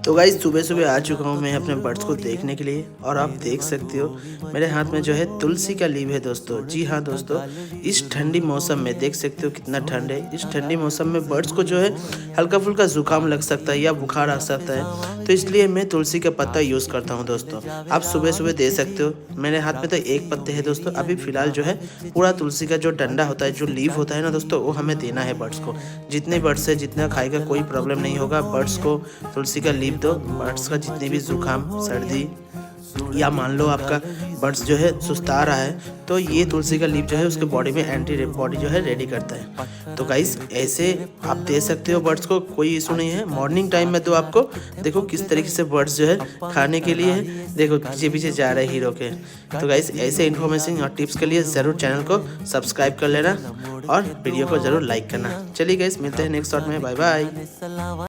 तो गाइस सुबह सुबह आ चुका हूँ मैं अपने बर्ड्स को देखने के लिए और आप देख सकते हो मेरे हाथ में जो है तुलसी का लीव है दोस्तों। जी हाँ दोस्तों, इस ठंडी मौसम में देख सकते हो कितना ठंड है। इस ठंडी मौसम में बर्ड्स को जो है हल्का फुल्का जुकाम लग सकता है या बुखार आ सकता है, तो इसलिए मैं तुलसी का पत्ता यूज़ करता हूँ दोस्तों। आप सुबह सुबह दे सकते हो। मेरे हाथ में तो एक पत्ते है दोस्तों। अभी फ़िलहाल जो है पूरा तुलसी का जो डंडा होता है, जो लीव होता है ना दोस्तों, वो हमें देना है बर्ड्स को। जितने बर्ड्स है जितना खाएगा कोई प्रॉब्लम नहीं होगा। बर्ड्स को तुलसी का लीव दो। बर्ड्स का जितने भी जुकाम सर्दी या मान लो आपका बर्ड्स जो है सुस्ता रहा है, तो ये तुलसी का लीफ जो है उसके बॉडी में एंटी बॉडी जो है रेडी करता है। तो गाइस ऐसे आप दे सकते हो बर्ड्स को, कोई इशू नहीं है। मॉर्निंग टाइम में तो आपको देखो किस तरीके से बर्ड्स जो है खाने के लिए देखो पीछे पीछे जा रहे हैं हीरो के। तो गाइस ऐसे इन्फॉर्मेशन और टिप्स के लिए ज़रूर चैनल को सब्सक्राइब कर लेना और वीडियो को ज़रूर लाइक करना। चलिए गाइस मिलते हैं नेक्स्ट शॉट में। Bye bye.